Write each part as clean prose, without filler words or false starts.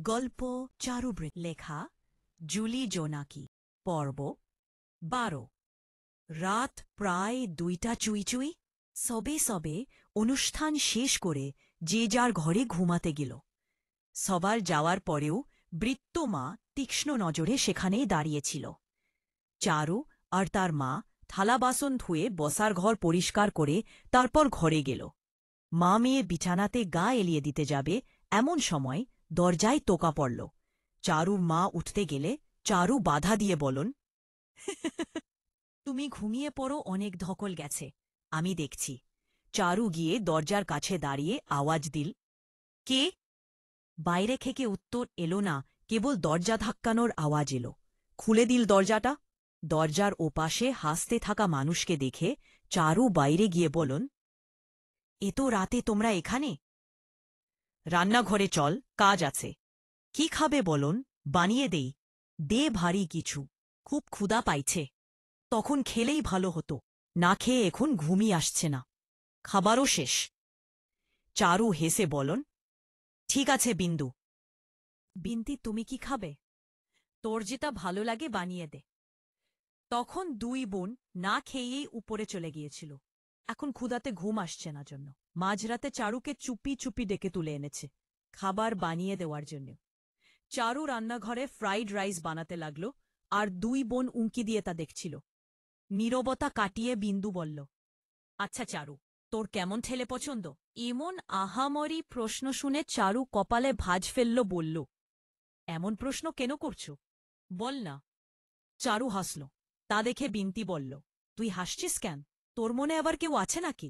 গল্প চারুবৃত লেখা জুলি জোনাকি পর্ব 12। রাত প্রায় 2টা চুই সবে সবে অনুষ্ঠান শেষ করে যে যার ঘরে ঘুমাতে গেল। সবার যাওয়ার পরেও বৃত্তমা তীক্ষ্ণ নজরে সেখানেই দাঁড়িয়েছিল। চারু আর তার মা থালা বাসন ধুয়ে বসার ঘর পরিষ্কার করে তারপর ঘরে গেল। মা মেয়ে বিছানাতে গা এলিয়ে দিতে যাবে এমন সময় দরজায় টোকা পড়ল। চারুর মা উঠতে গেলে চারু বাধা দিয়ে বলল, তুমি ঘুমিয়ে পড়ো, অনেক ধকল গেছে, আমি দেখছি। চারু গিয়ে দরজার কাছে দাঁড়িয়ে আওয়াজ দিল, কে? বাইরে থেকে উত্তর এলো না, কেবল দরজা ধাক্কানোর আওয়াজ এলো। খুলে দিল দরজাটা। দরজার ওপাশে হাসতে থাকা মানুষকে দেখে চারু বাইরে গিয়ে বলল, এত রাতে তোমরা এখানে? রান্নাঘরে চল, কাজ আছে। কি খাবে বলুন, বানিয়ে দেই। দে ভারী কিছু, খুব ক্ষুধা পাইছে। তখন খেলেই ভালো হতো, না খেয়ে এখন ঘুমই আসছে না। খাবারও শেষ। চারু হেসে বলন, ঠিক আছে বিন্দু। বিন্তি, তুমি কি খাবে? তোর যেটা ভালো লাগে বানিয়ে দে। তখন দুই বোন না খেয়েই উপরে চলে গিয়েছিল। এখন ক্ষুধাতে ঘুম আসছে না জন্য মাঝরাতে চারুকে চুপি চুপি ডেকে তুলে এনেছে খাবার বানিয়ে দেওয়ার জন্য। চারু রান্নাঘরে ফ্রাইড রাইস বানাতে লাগল, আর দুই বোন উঁকি দিয়ে তা দেখছিল। নীরবতা কাটিয়ে বিন্দু বলল, আচ্ছা চারু, তোর কেমন ছেলে পছন্দ? এমন আহামরি প্রশ্ন শুনে চারু কপালে ভাঁজ ফেলল, বলল, এমন প্রশ্ন কেন করছ? বল না। চারু হাসল। তা দেখে বিন্তি বলল, তুই হাসছিস কেন? তোর মনে আবার কেউ আছে নাকি?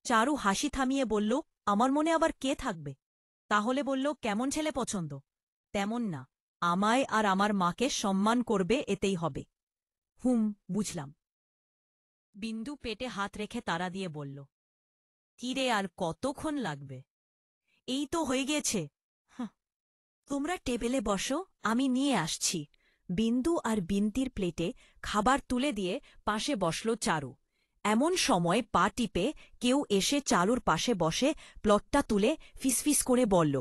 চারু হাসি থামিয়ে বলল, আমার মনে আবার কে থাকবে? তাহলে বলল, কেমন ছেলে পছন্দ? তেমন না, আমায় আর আমার মাকে সম্মান করবে, এতেই হবে। হুম, বুঝলাম। বিন্দু পেটে হাত রেখে তাড়া দিয়ে বলল, কিরে, আর কতক্ষণ লাগবে? এই তো হয়ে গেছে। তোমরা টেবিলে বসো, আমি নিয়ে আসছি। বিন্দু আর বিন্তির প্লেটে খাবার তুলে দিয়ে পাশে বসল চারু। এমন সময় পা টিপে কেউ এসে চারুর পাশে বসে প্লটটা তুলে ফিসফিস করে বলল,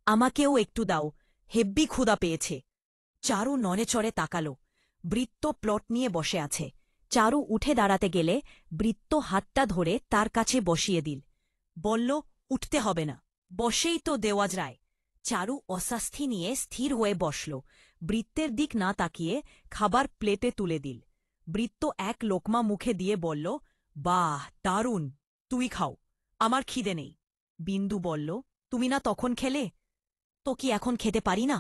আমাকেও একটু দাও, হেব্বি ক্ষুধা পেয়েছে। চারু নড়েচড়ে তাকাল। বৃত্ত প্লট নিয়ে বসে আছে। চারু উঠে দাঁড়াতে গেলে বৃত্ত হাতটা ধরে তার কাছে বসিয়ে দিল। বলল, উঠতে হবে না, বসেই তো দেওয়া যায়। চারু অস্বস্তি নিয়ে স্থির হয়ে বসল। বৃত্তের দিক না তাকিয়ে খাবার প্লেটে তুলে দিল। বৃত্ত এক লোকমা মুখে দিয়ে বলল, বাহ, দারুণ, তুই খাও, আমার খিদে নেই। বিন্দু বলল, তুমি না তখন খেলে, তো কি এখন খেতে পারি না?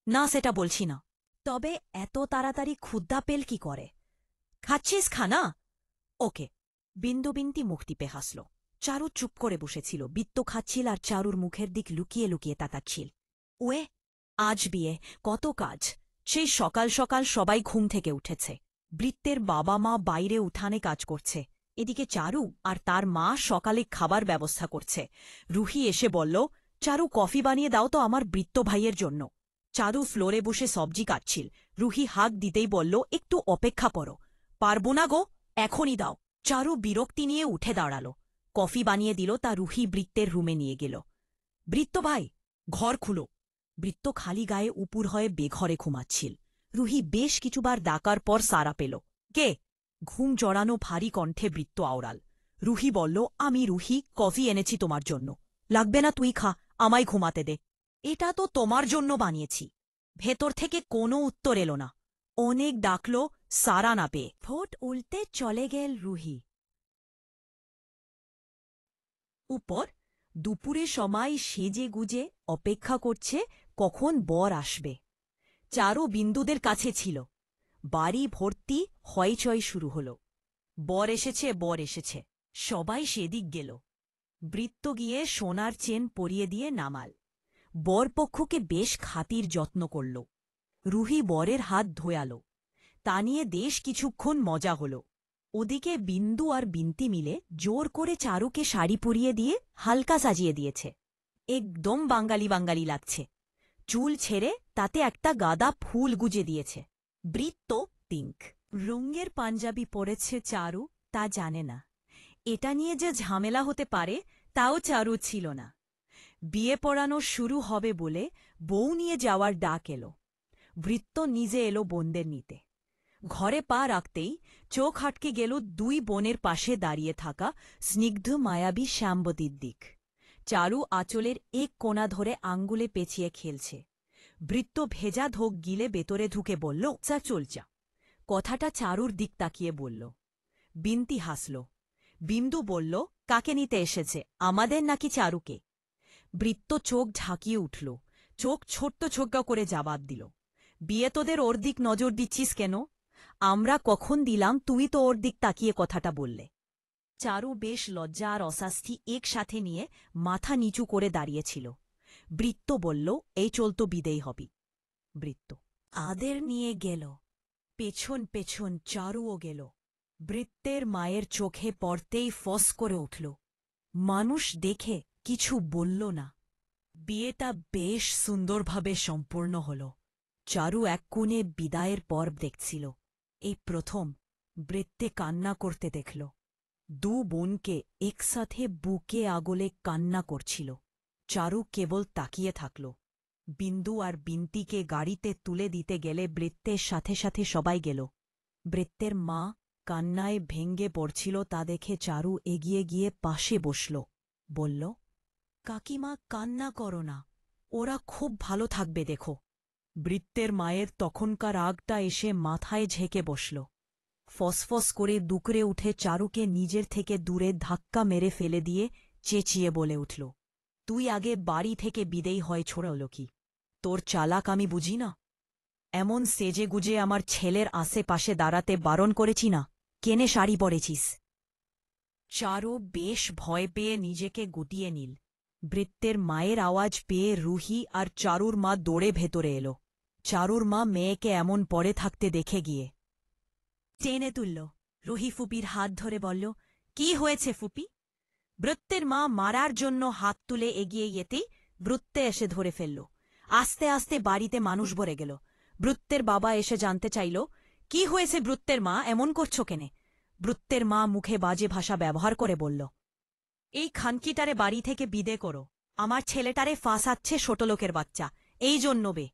না, সেটা বলছি না। তবে এত তাড়াতাড়ি ক্ষুধা পেল কি করে? খাচ্ছিস, খানা? ওকে। বিন্দু বিন্তি মুখ টিপে হাসল। চারু চুপ করে বসেছিল। বৃত্ত খাচ্ছিল আর চারুর মুখের দিক লুকিয়ে লুকিয়ে তাকাচ্ছিল। ওয়ে, আজ বিয়ে, কত কাজ। সেই সকাল সকাল সবাই ঘুম থেকে উঠেছে। বৃত্তের বাবা মা বাইরে উঠানে কাজ করছে। এদিকে চারু আর তার মা সকালে খাবার ব্যবস্থা করছে। রুহি এসে বলল, চারু, কফি বানিয়ে দাও তো আমার বৃত্ত ভাইয়ের জন্য। চারু ফ্লোরে বসে সবজি কাটছিল। রুহি হাঁক দিতেই বলল, একটু অপেক্ষা করো। পারব না গো, এখনই দাও। চারু বিরক্তি নিয়ে উঠে দাঁড়াল। কফি বানিয়ে দিল, তা রুহি বৃত্তের রুমে নিয়ে গেল। বৃত্ত ভাই, ঘর খুলো। বৃত্ত খালি গায়ে উপুর হয়ে বেঘরে ঘুমাচ্ছিল। রুহি বেশ কিছুবার ডাকার পর সাড়া পেল। কে? ঘুম জড়ানো ভারী কণ্ঠে বৃত্ত আওড়াল। রুহি বলল, আমি রুহি, কফি এনেছি তোমার জন্য। লাগবে না, তুই খা, আমায় ঘুমাতে দে। এটা তো তোমার জন্য বানিয়েছি। ভেতর থেকে কোনো উত্তর এলো না। অনেক ডাকল, সাড়া না পেয়ে ঠোঁট উল্টে চলে গেল রুহি। উপর দুপুরে সময় সেজে গুজে অপেক্ষা করছে কখন বর আসবে। চারু বিন্দুদের কাছে ছিল। বাড়ি ভর্তি হইচই শুরু হল। বর এসেছে, বর এসেছে। সবাই সেদিক গেল। বৃত্ত গিয়ে সোনার চেন পরিয়ে দিয়ে নামাল। বরপক্ষকে বেশ খাতির যত্ন করল। রুহি বরের হাত ধোয়াল। তা নিয়ে বেশ কিছুক্ষণ মজা হল। ওদিকে বিন্দু আর বিন্তি মিলে জোর করে চারুকে শাড়ি পরিয়ে দিয়ে হালকা সাজিয়ে দিয়েছে। একদম বাঙালি বাঙালি লাগছে। চুল ছেড়ে তাতে একটা গাদা ফুল গুজে দিয়েছে। বৃত্ত পিঙ্ক রঙের পাঞ্জাবি পরেছে চারু, তা জানে না। এটা নিয়ে যে ঝামেলা হতে পারে তাও চারু ছিল না। বিয়ে পড়ানো শুরু হবে বলে বউ নিয়ে যাওয়ার ডাক এলো। ভৃত্য নিজে এলো বোনদের নিতে। ঘরে পা রাখতেই চোখ আটকে গেল দুই বোনের পাশে দাঁড়িয়ে থাকা স্নিগ্ধ মায়াবী শ্যামবতীর দিক। চারু আঁচলের এক কোণা ধরে আঙ্গুলে পেঁচিয়ে খেলছে। ভৃত্য ভেজা ধোক গিলে ভেতরে ঢুকে বলল, চা চলচা। কথাটা চারুর দিক তাকিয়ে বলল। বিন্তি হাসল। বিন্দু বলল, কাকে নিতে এসেছে, আমাদের নাকি চারুকে? ভৃত্য চোখ ঝাঁকিয়ে উঠল, চোখ ছোট্ট ছোট্ট করে জবাব দিল, বিয়ে তোদের ওর দিক নজর দিচ্ছিস কেন? আমরা কখন দিলাম তুই তো ওর দিক তাকিয়ে কথাটা বললে? চারু বেশ লজ্জা আর অস্বস্তি একসাথে নিয়ে মাথা নিচু করে দাঁড়িয়েছিল। ভৃত্য বলল, এই চলত বিদেই হবি। ভৃত্য আদের নিয়ে গেল। পেছন পেছন চারুও গেল। ভৃত্যের মায়ের চোখে পড়তেই ফস করে উঠল। মানুষ দেখে কিছু বলল না। বিয়েটা বেশ সুন্দরভাবে সম্পূর্ণ হল। চারু এক কোণে বিদায়ের পর্ব দেখছিল। এই প্রথম ভৃত্যে কান্না করতে দেখল। দু বোনকে একসাথে বুকে আগলে কান্না করছিল। চারু কেবল তাকিয়ে থাকল। বিন্দু আর বিন্তিকে গাড়িতে তুলে দিতে গেলে ভৃত্যের সাথে সাথে সবাই গেল। ভৃত্যের মা কান্নায় ভেঙ্গে পড়ছিল তা দেখে চারু এগিয়ে গিয়ে পাশে বসল। বলল, কাকিমা কান্না করো না, ওরা খুব ভালো থাকবে দেখো। ভৃত্যের মায়ের তখনকার আগটা এসে মাথায় ঝেঁকে বসল। ফসফস করে দুকরে উঠে চারুকে নিজের থেকে দূরে ধাক্কা মেরে ফেলে দিয়ে চেঁচিয়ে বলে উঠল, তুই আগে বাড়ি থেকে বিদেই হয় ছোড়ল কি? তোর চালাক আমি বুঝি না? এমন সেজে গুজে আমার ছেলের আশেপাশে দাঁড়াতে বারণ করেছি না? কেনে শাড়ি পরেছিস? চারু বেশ ভয় পেয়ে নিজেকে গুটিয়ে নিল। ভৃত্যের মায়ের আওয়াজ পেয়ে রুহি আর চারুর মা দৌড়ে ভেতরে এলো। চারুর মা মেয়েকে এমন পড়ে থাকতে দেখে গিয়ে টেনে তুলল। রুহি ফুপির হাত ধরে বলল, কি হয়েছে ফুপি? ভৃত্যের মা মারার জন্য হাত তুলে এগিয়ে যেতেই ভৃত্যে এসে ধরে ফেলল। আস্তে আস্তে বাড়িতে মানুষ ভরে গেল। ভৃত্যের বাবা এসে জানতে চাইল, কি হয়েছে ভৃত্যের মা, এমন করছ কেনে? ভৃত্যের মা মুখে বাজে ভাষা ব্যবহার করে বলল, এই খানকিটারে বাড়ি থেকে বিদে করো, আমার ছেলেটারে ফাঁসাচ্ছে ছোটলোকের বাচ্চা, এই জন্য বে।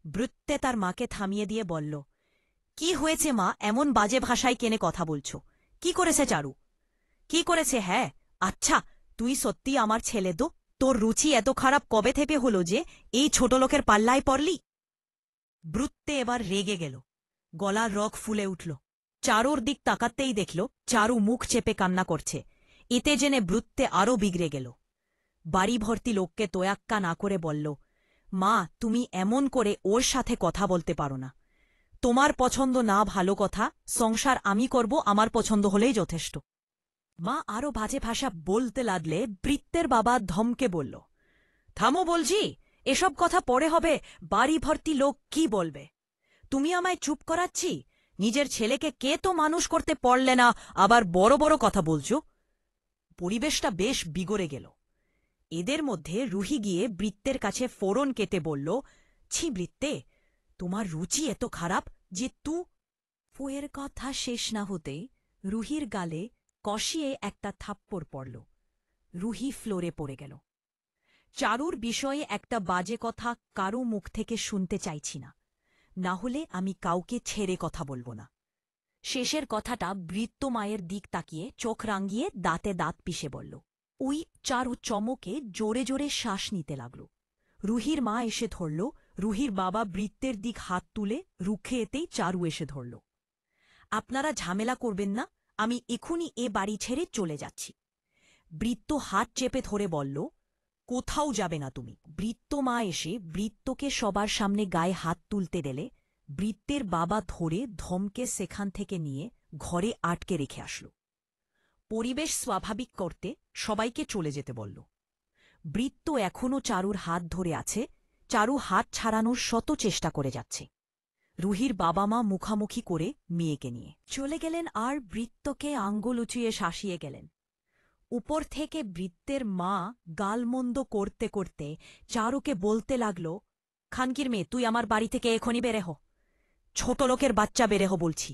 ভৃত্যে তার মাকে থামিয়ে দিয়ে বলল, কি হয়েছে মা, এমন বাজে ভাষায় কেনে কথা বলছ? কি করেছে চারু? কি করেছে? হ্যাঁ, আচ্ছা, তুই সত্যি আমার ছেলে তো? তোর রুচি এত খারাপ কবে থেকে হলো যে এই ছোট লোকের পাল্লায় পড়লি? ভৃত্যে এবার রেগে গেল। গলার রগ ফুলে উঠল। চারুর দিক তাকাতেই দেখল চারু মুখ চেপে কান্না করছে। এতে জেনে ভৃত্যে আরও বিগড়ে গেল। বাড়ি ভর্তি লোককে তোয়াক্কা না করে বলল, মা, তুমি এমন করে ওর সাথে কথা বলতে পারো না। তোমার পছন্দ না ভালো কথা, সংসার আমি করব, আমার পছন্দ হলেই যথেষ্ট। মা আরও বাজে ভাষা বলতে লাগলে ভৃত্যের বাবা ধমকে বলল, থামো বলছি, এসব কথা পরে হবে, বাড়ি ভর্তি লোক কি বলবে? তুমি আমায় চুপ করাচ্ছি? নিজের ছেলেকে কে তো মানুষ করতে পারলে না, আবার বড় বড় কথা বলছ? পরিবেশটা বেশ বিগড়ে গেল। এদের মধ্যে রুহি গিয়ে ভৃত্যের কাছে ফোড়ন কেটে বলল, ছি ভৃত্যে, তোমার রুচি এত খারাপ যে ফুয়ের কথা শেষ না হতে রুহির গালে কষিয়ে একটা থাপ্পড় পড়ল। রুহি ফ্লোরে পড়ে গেল। চারুর বিষয়ে একটা বাজে কথা কারো মুখ থেকে শুনতে চাইছি না, না হলে আমি কাউকে ছেড়ে কথা বলবো না। শেষের কথাটা ভৃত্য মায়ের দিক তাকিয়ে চোখ রাঙিয়ে দাঁতে দাঁত পিষে বলল। ওই চারু চমকে জোরে জোরে শ্বাস নিতে লাগল। রুহির মা এসে ধরল। রুহির বাবা ভৃত্যের দিক হাত তুলে রুখে এতেই চারু এসে ধরল। আপনারা ঝামেলা করবেন না, আমি এখনই এ বাড়ি ছেড়ে চলে যাচ্ছি। ভৃত্য হাত চেপে ধরে বলল, কোথাও যাবে না তুমি। ভৃত্য মা এসে ভৃত্যকে সবার সামনে গায়ে হাত তুলতে দিলে ভৃত্যের বাবা ধরে ধমকে সেখান থেকে নিয়ে ঘরে আটকে রেখে আসল। পরিবেশ স্বাভাবিক করতে সবাইকে চলে যেতে বলল। ভৃত্য এখনও চারুর হাত ধরে আছে। চারু হাত ছাড়ানোর শত চেষ্টা করে যাচ্ছে। রুহির বাবা মা মুখামুখি করে মেয়েকে নিয়ে চলে গেলেন আর ভৃত্যকে আঙ্গুল উঁচিয়ে শাসিয়ে গেলেন। উপর থেকে ভৃত্যের মা গালমন্দ করতে করতে চারুকে বলতে লাগল, খানকির মেয়ে, তুই আমার বাড়ি থেকে এখনই বেরে হ, ছোট লোকের বাচ্চা বেরে হ বলছি।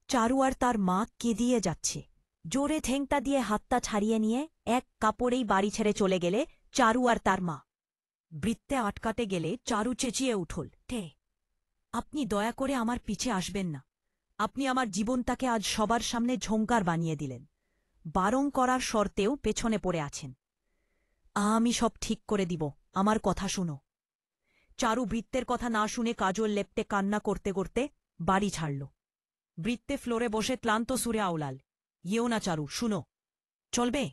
চারু আর তার মা কেঁদিয়ে যাচ্ছে। জোরে ঠেংটা দিয়ে হাতটা ছাড়িয়ে নিয়ে এক কাপড়েই বাড়ি ছেড়ে চলে গেলে চারু আর তার মা। বৃত্তে আটকাতে গেলে চারু চেঁচিয়ে উঠল, ঠে, আপনি দয়া করে আমার পিছে আসবেন না। আপনি আমার জীবনটাকে আজ সবার সামনে ঝংকার বানিয়ে দিলেন। বারণ করার শর্তেও পেছনে পড়ে আছেন। আমি সব ঠিক করে দিব, আমার কথা শুনো। চারু বৃত্তের কথা না শুনে কাজল লেপ্টে কান্না করতে করতে বাড়ি ছাড়ল। বৃত্তে ফ্লোরে বসে ক্লান্ত সুরে আওলাল, ইয়েও না চারু, শুনো। চলবে?